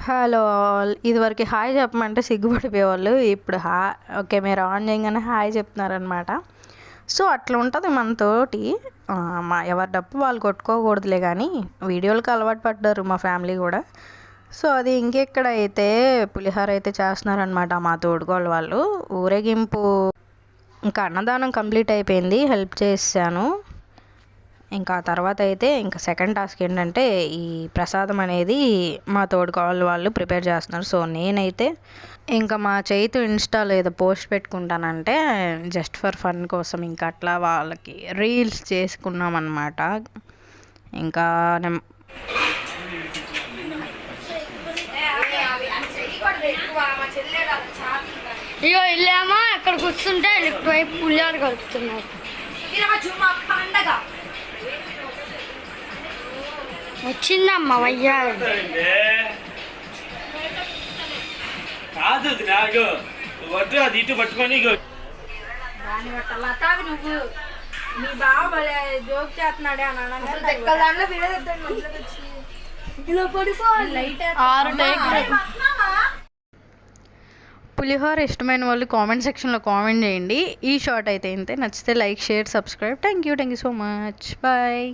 Hello all. ఇదివరకు hi చెప్పమంటే సిగ్గుపడిపోయేవాళ్ళు. ఇప్పుడు కెమెరా ఆన్ చేయగానే హాయ్ చెప్తున్నారనమాట. సో అట్లా ఉంటుంది మనతోటి. మా ఎవరి డప్పు వాళ్ళు కొట్టుకోకూడదులే కానీ వీడియోలకు అలవాటు పడ్డారు మా ఫ్యామిలీ కూడా. సో అది ఇంకెక్కడ అయితే పులిహోర అయితే చేస్తున్నారనమాట మా తోడుకోళ్ళ వాళ్ళు. ఊరేగింపు ఇంకా అన్నదానం కంప్లీట్ అయిపోయింది, హెల్ప్ చేశాను. ఇంకా తర్వాత అయితే ఇంకా సెకండ్ టాస్క్ ఏంటంటే ఈ ప్రసాదం అనేది మా తోడుకోవాలి వాళ్ళు ప్రిపేర్ చేస్తున్నారు. సో నేనైతే ఇంకా మా చైతు ఇన్స్టాలో ఏదో పోస్ట్ పెట్టుకుంటానంటే జస్ట్ ఫర్ ఫన్ కోసం ఇంకా అట్లా వాళ్ళకి రీల్స్ చేసుకున్నాం అనమాట. ఇంకా ఇగో ఇల్లేమో అక్కడ కూర్చుంటే వైపు పుల్లారు కలుపుతున్నారు. వచ్చిందమ్మా వయ్యారు కాదు నాకు వద్దు, అది ఇటు పట్టుకొని దాన్ని లతావి నువ్వు మీ బావ జోక్ చేస్తున్నాడే అని ఇలా పడిపోవాలి. పులిహోర ఇష్టమైన వాళ్ళు కామెంట్ సెక్షన్లో కామెంట్ చేయండి. ఈ షార్ట్ అయితే ఇంతే. నచ్చితే like, share, subscribe. Thank you so much. Bye.